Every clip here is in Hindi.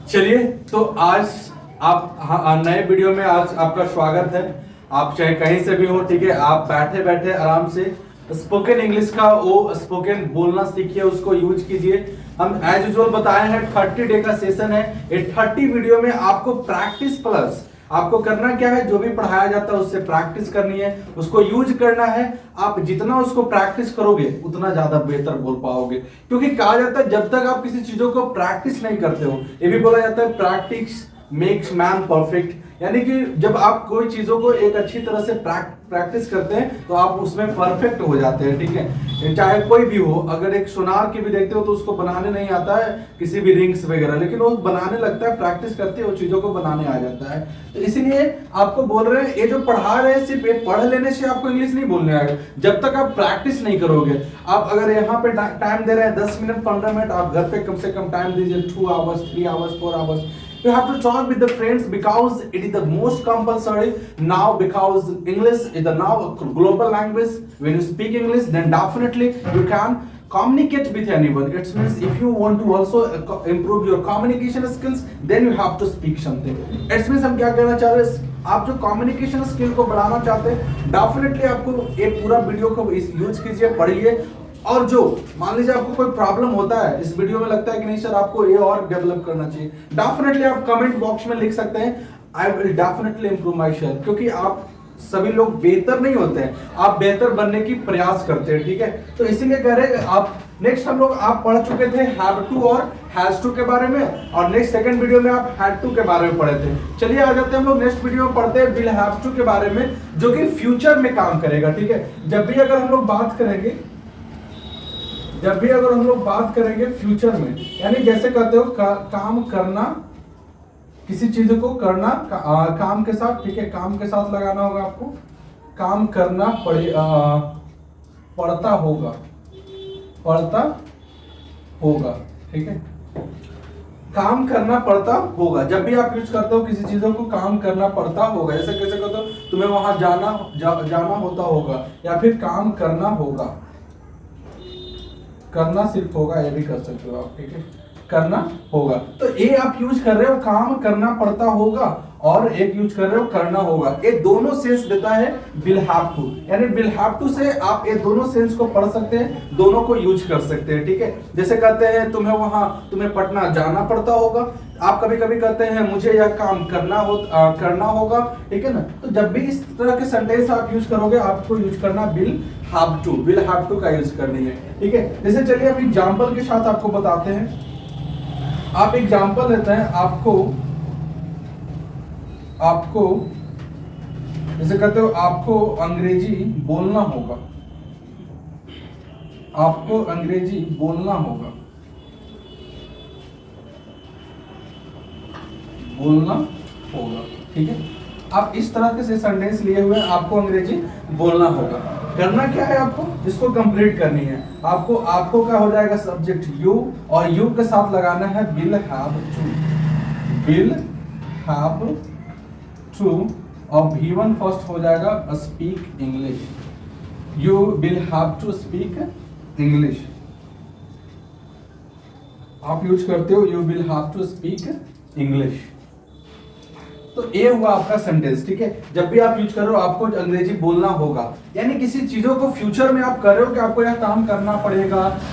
चलिए तो आज आप नए वीडियो में आज आपका स्वागत है। आप चाहे कहीं से भी हो, ठीक है, आप बैठे बैठे आराम से स्पोकन इंग्लिश का वो स्पोकन बोलना सीखिए, उसको यूज कीजिए। हम एज यूजुअल बताए हैं 30 डे का सेशन है। ये 30 वीडियो में आपको प्रैक्टिस प्लस आपको करना क्या है, जो भी पढ़ाया जाता है उससे प्रैक्टिस करनी है, उसको यूज करना है। आप जितना उसको प्रैक्टिस करोगे उतना ज्यादा बेहतर बोल पाओगे, क्योंकि कहा जाता है जब तक आप किसी चीजों को प्रैक्टिस नहीं करते हो, ये भी बोला जाता है प्रैक्टिस मेक्स मैन परफेक्ट। यानी कि जब आप कोई चीजों को एक अच्छी तरह से प्रैक्टिस करते हैं तो आप उसमें परफेक्ट हो जाते हैं, ठीक है। चाहे कोई भी हो, अगर एक सोनार की भी देखते हो तो उसको बनाने नहीं आता है किसी भी रिंग्स वगैरह, लेकिन वो बनाने लगता है, प्रैक्टिस करते हैं, वो चीजों को बनाने आ जाता है। तो इसीलिए आपको बोल रहे हैं, ये जो पढ़ा रहे हैं सिर्फ ये पढ़ लेने से आपको इंग्लिश नहीं बोलने आएगा जब तक आप प्रैक्टिस नहीं करोगे। आप अगर यहाँ पे टाइम दे रहे हैं 10 मिनट 15 मिनट, आप घर पे कम से कम टाइम दीजिए 2 hours 3 hours 4 hours. You have to talk with the friends because it is the most compulsory now, because English is the now global language. When you speak English, then definitely you can communicate with anyone. It means if you want to also improve your communication skills, then you have to speak something. It means हम क्या कहना चाह रहे हैं, आप जो कम्युनिकेशन स्किल को बढ़ाना चाहते हैं, डेफिनेटली आपको ये पूरा वीडियो को यूज कीजिए, पढ़िए। और जो मान लीजिए आपको कोई प्रॉब्लम होता है इस वीडियो में, लगता है कि नहीं सर आपको ये और डेवलप करना चाहिए, डेफिनेटली आप कमेंट बॉक्स में लिख सकते हैं, I will definitely improve my self. क्योंकि आप सभी लोग बेहतर नहीं होते हैं, आप बेहतर बनने की प्रयास करते हैं, ठीक है। तो इसीलिए कह रहे हैं आप नेक्स्ट हम लोग आप पढ़ चुके थे हैव टू और हैज टू के बारे में, और नेक्स्ट सेकंड वीडियो में आप हैड टू के बारे में पढ़े थे। चलिए आ जाते हैं हम लोग नेक्स्ट वीडियो में पढ़ते हैं विल हैव टू के बारे में, जो कि फ्यूचर में काम करेगा, ठीक है। जब भी अगर हम लोग बात करेंगे फ्यूचर में, यानी जैसे कहते हो काम करना, किसी चीज को करना काम के साथ, ठीक है, काम के साथ लगाना होगा आपको, काम करना पड़ता होगा, ठीक है, काम करना पड़ता होगा। जब भी आप यूज करते हो किसी चीजों को, काम करना पड़ता होगा, जैसे कैसे कहते हो तुम्हें वहां जाना होता होगा, या फिर काम करना होगा, करना सिर्फ होगा, ये भी कर सकते हो आप, ठीक है, करना होगा। तो ये आप यूज कर रहे हो काम करना पड़ता होगा, और एक यूज कर रहे हो करना होगा। ये दोनों सेंस देता है विल हैव टू, यानी विल हैव टू से आप ये दोनों सेंस को पढ़ सकते हैं, दोनों को यूज कर सकते हैं, ठीक है। जैसे कहते हैं तुम्हें पटना जाना पड़ता होगा, आप कभी कभी कहते हैं मुझे यह काम करना होगा, ठीक है ना। तो जब भी इस तरह के सेंटेंस आप यूज करोगे, आपको यूज करना विल हैव टू का यूज करनी है, ठीक है। जैसे चलिए अब एग्जांपल के साथ आपको बताते हैं। आप एग्जांपल लेते हैं, आपको जैसे कहते हो आपको अंग्रेजी बोलना होगा, ठीक है। आप इस तरह के से सेंटेंस लिए हुए हैं, आपको अंग्रेजी बोलना होगा। करना क्या है, आपको इसको कंप्लीट करनी है। आपको क्या हो जाएगा, सब्जेक्ट यू, और यू के साथ लगाना है विल हैव टू, और V1 फर्स्ट हो जाएगा speak English, you will have to speak English. आप यूज करते हो you will have to speak English. तो ये हुआ आपका सेंटेंस, ठीक है। जब भी आप यूज कर रहे हो आपको अंग्रेजी बोलना होगा, यानी किसी चीजों को फ्यूचर में आप कर रहे हो कि आपको यह काम करना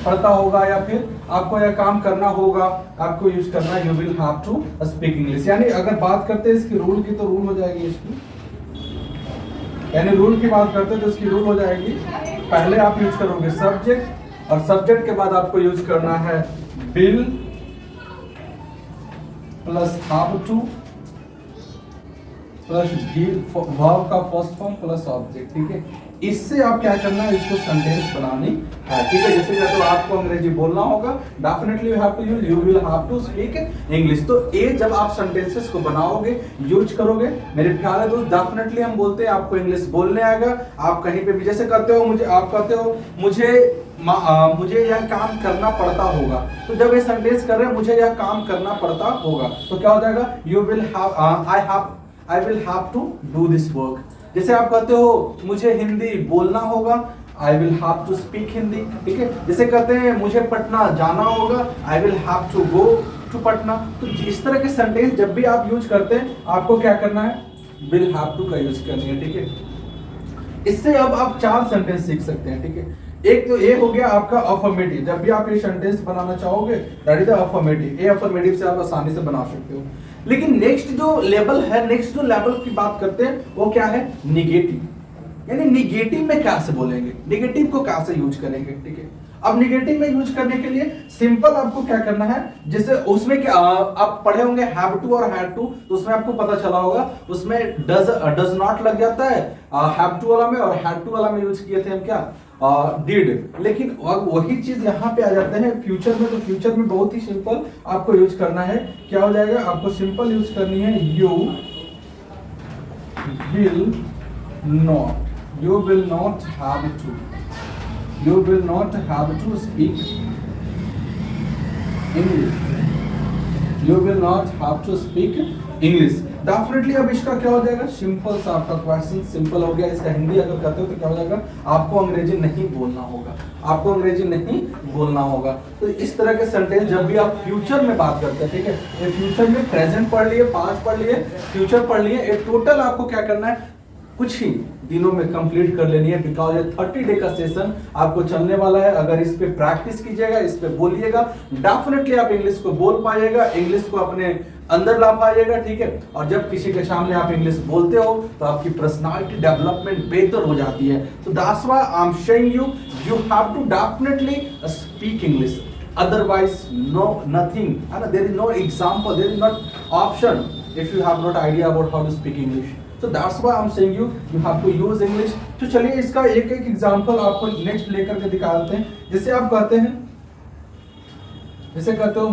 पड़ता होगा, या फिर आपको यह काम करना होगा, आपको यूज करना you will have to speak English. यानी अगर बात करते हैं इसकी रूल की, तो रूल हो जाएगी इसकी, यानी रूल की बात करते हैं तो इसकी रूल हो जाएगी, पहले आप यूज करोगे सब्जेक्ट, और सब्जेक्ट के बाद आपको यूज करना है will plus have two plus verb का फर्स्ट फॉर्म प्लस ऑब्जेक्ट, ठीक है। इससे आप क्या करना है, इसको सेंटेंस बनानी है, ठीक है। जैसे कहते हो आपको अंग्रेजी बोलना होगा, definitely you have to use, you will have to speak English. तो ये जब आप सेंटेंसेस को बनाओगे, यूज करोगे, मेरे प्यारे दोस्त, डेफिनेटली हम बोलते हैं आपको इंग्लिश बोलने आएगा। आप कहीं पे भी जैसे कहते हो मुझे यह काम करना पड़ता होगा, तो जब ये सेंटेंस कर रहे हैं मुझे यह काम करना पड़ता होगा, तो क्या हो जाएगा, you will have I will have to do this work. जैसे आप कहते हो मुझे हिंदी बोलना होगा, I will have to speak Hindi, ठीक है। जैसे कहते हैं मुझे पटना जाना होगा, I will have to go to Patna. तो इस तरह के सेंटेंस जब भी आप यूज करते हैं आपको क्या करना है, विल हैव टू का यूज करनी है, ठीक है। इससे अब आप 4 सेंटेंस सीख सकते हैं, ठीक है। एक तो ये हो गया आपका अफर्मेटिव, जब भी आप ये सेंटेंस बनाना चाहोगे दैट इज द अफर्मेटिव, ये अफर्मेटिव से आप आसानी से बना सकते हो। लेकिन नेक्स्ट जो लेवल है, नेक्स्ट जो लेवल की बात करते हैं वो क्या है, निगेटिव। यानी निगेटिव में कैसे बोलेंगे, निगेटिव को कैसे यूज करेंगे, ठीक है। अब निगेटिव में यूज करने के लिए सिंपल आपको क्या करना है, जैसे उसमें क्या आप पढ़े होंगे हैव टू और हैड टू, तो उसमें आपको पता चला होगा उसमें डज नॉट लग जाता है हैव टू वाला में, और हैड टू वाला में यूज किए थे हम क्या, डिड। लेकिन वही चीज यहाँ पे आ जाते हैं फ्यूचर में। तो फ्यूचर में बहुत ही सिंपल आपको यूज करना है, क्या हो जाएगा, आपको सिंपल यूज करनी है you will not have to, you will not have to speak English, you will not have to speak English। Definitely अब इसका क्या हो जाएगा, सिंपल सा आपका क्वेश्चन सिंपल हो गया। इसका हिंदी अगर करते हो तो क्या हो जाएगा, आपको अंग्रेजी नहीं बोलना होगा, आपको अंग्रेजी नहीं बोलना होगा। तो इस तरह के सेंटेंस जब भी आप फ्यूचर में बात करते हैं, ठीक है, ये फ्यूचर में प्रेजेंट पढ़ लिए, पास्ट पढ़ लिए, फ्यूचर पढ़ लिए, ये टोटल आपको क्या करना है, कुछ ही दिनों में कंप्लीट कर लेनी है। बिकॉज ये 30 डे का सेशन आपको चलने वाला है। अगर इस पे प्रैक्टिस कीजिएगा, इस पे बोलिएगा, डेफिनेटली आप इंग्लिश को बोल पाइएगा, इंग्लिश को अपने अंदर ला पाइएगा, ठीक है। और जब किसी के सामने आप इंग्लिश बोलते हो तो आपकी पर्सनालिटी डेवलपमेंट बेहतर हो जाती है। तो that's why I am saying you have to definitely speak English, otherwise no nothing, and there is no example, there is not option if you have not idea about how to speak English। So that's why I'm saying you have to use English। तो चलिए इसका एक एक एग्जांपल आपको नेक्स्ट लेकर के दिखा देते हैं। जैसे आप कहते हैं, जैसे कहते हो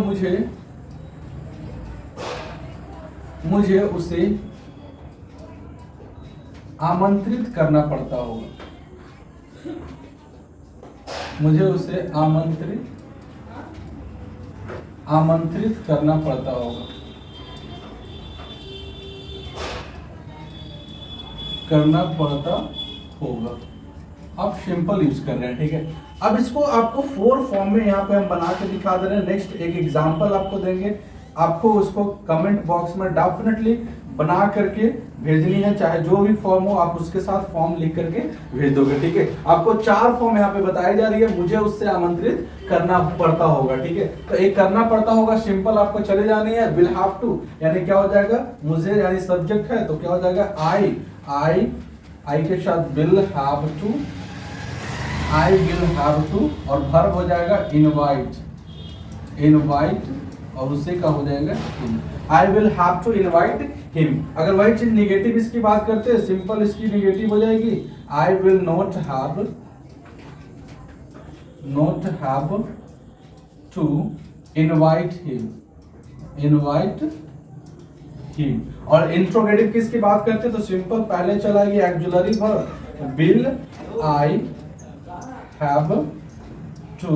मुझे उसे आमंत्रित करना पड़ता होगा, मुझे उसे आमंत्रित करना पड़ता होगा, करना पड़ता होगा। आप सिंपल यूज कर रहे हैं, ठीक है। अब इसको आपको 4 फॉर्म में यहाँ पे हम बना के दिखा दे रहे हैं। नेक्स्ट एक एग्जांपल आपको देंगे, आपको उसको कमेंट बॉक्स में डेफिनेटली बना करके भेजनी है, चाहे जो भी फॉर्म हो आप उसके साथ फॉर्म लिख करके भेज दोगे, ठीक है। आपको 4 फॉर्म यहाँ पे बताई जा रही है, मुझे उससे आमंत्रित करना पड़ता होगा, ठीक है। तो एक करना पड़ता होगा सिंपल आपको चले जानी है, विल हैव टू यानी क्या हो जाएगा, मुझे यानी सब्जेक्ट है तो क्या हो जाएगा, आई के साथ will have to, I will have to, और वर्ब हो जाएगा इनवाइट, और उसे का हो जाएगा him, I will have to invite him. अगर वही चीज निगेटिव इसकी बात करते हैं, सिंपल इसकी निगेटिव हो जाएगी, I will not have to invite him. और इंट्रोगेटिव किसकी बात करते हैं तो सिंपल पहले चलाएगी auxiliary verb, will I have to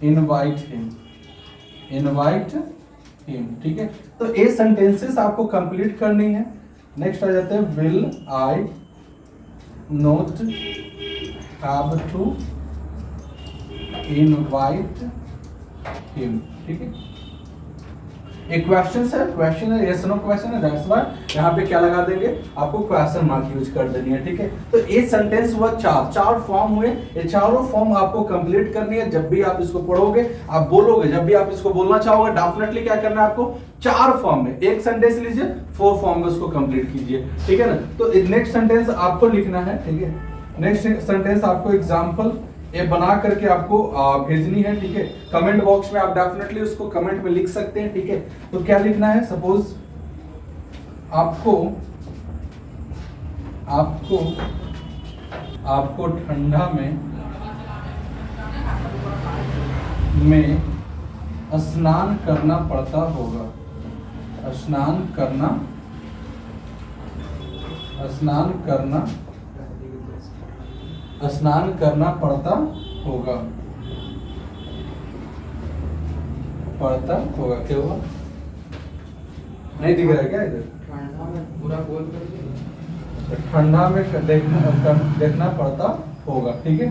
invite him, ठीक है। तो ये सेंटेंसेस आपको कंप्लीट करनी है। नेक्स्ट आ जाते हैं, will I not have to invite him, ठीक है। एक क्वेश्चन है यस नो क्वेश्चन है, दैट्स व्हाई यहाँ पे क्या लगा देंगे, आपको क्वेश्चन मार्क यूज कर देनी है, ठीक है। तो ये सेंटेंस हुआ चार फॉर्म हुए, ये चारों फॉर्म आपको कंप्लीट करनी है। जब भी आप इसको पढ़ोगे, आप बोलोगे, जब भी आप इसको बोलना चाहोगे, डेफिनेटली क्या करना है आपको, 4 फॉर्म में एक सेंटेंस लीजिए, 4 फॉर्म में उसको कंप्लीट कीजिए, ठीक है ना। तो नेक्स्ट सेंटेंस आपको लिखना है, ठीक है। नेक्स्ट सेंटेंस आपको एग्जाम्पल ये बना करके आपको भेजनी है, ठीक है। कमेंट बॉक्स में आप डेफिनेटली उसको कमेंट में लिख सकते हैं, ठीक है। तो क्या लिखना है, सपोज आपको ठंडा में स्नान करना पड़ता होगा, स्नान करना पड़ता होगा, क्या हुआ, नहीं दिख रहा है क्या इधर, पूरा गोल करके ठंडा में देखना पड़ता होगा, ठीक है।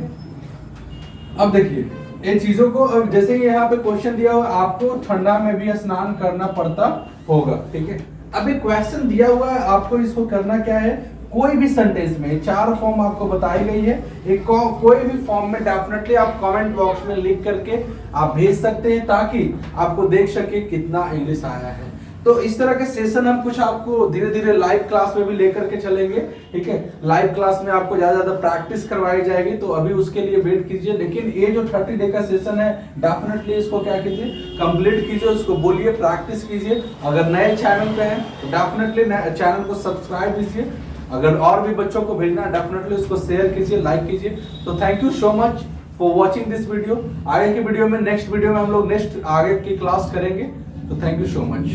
अब देखिए इन चीजों को जैसे ही यहाँ पे क्वेश्चन दिया हुआ आपको ठंडा में भी स्नान करना पड़ता होगा, ठीक है। अब एक क्वेश्चन दिया हुआ है, आपको इसको करना क्या है, कोई भी सेंटेंस में 4 फॉर्म आपको बताई गई है, एक कोई भी फॉर्म में डेफिनेटली आप कमेंट बॉक्स में लिख करके आप भेज सकते हैं ताकि आपको देख सके कितना इंग्लिश आया है। तो इस तरह के सेशन हम कुछ आपको धीरे धीरे लाइव क्लास में भी लेकर के चलेंगे, ठीक है। लाइव क्लास में आपको ज्यादा प्रैक्टिस करवाई जाएगी, तो अभी उसके लिए वेट कीजिए। लेकिन ये जो 30 डे का सेशन है डेफिनेटली इसको क्या कीजिए, कंप्लीट कीजिए, उसको बोलिए, प्रैक्टिस कीजिए। अगर नए चैनल पे हैं तो डेफिनेटली चैनल को सब्सक्राइब कीजिए। अगर और भी बच्चों को भेजना है डेफिनेटली उसको शेयर कीजिए, लाइक कीजिए। तो thank you so much for watching this video. आगे की वीडियो में नेक्स्ट वीडियो में हम लोग नेक्स्ट आगे की क्लास करेंगे। तो थैंक यू सो मच।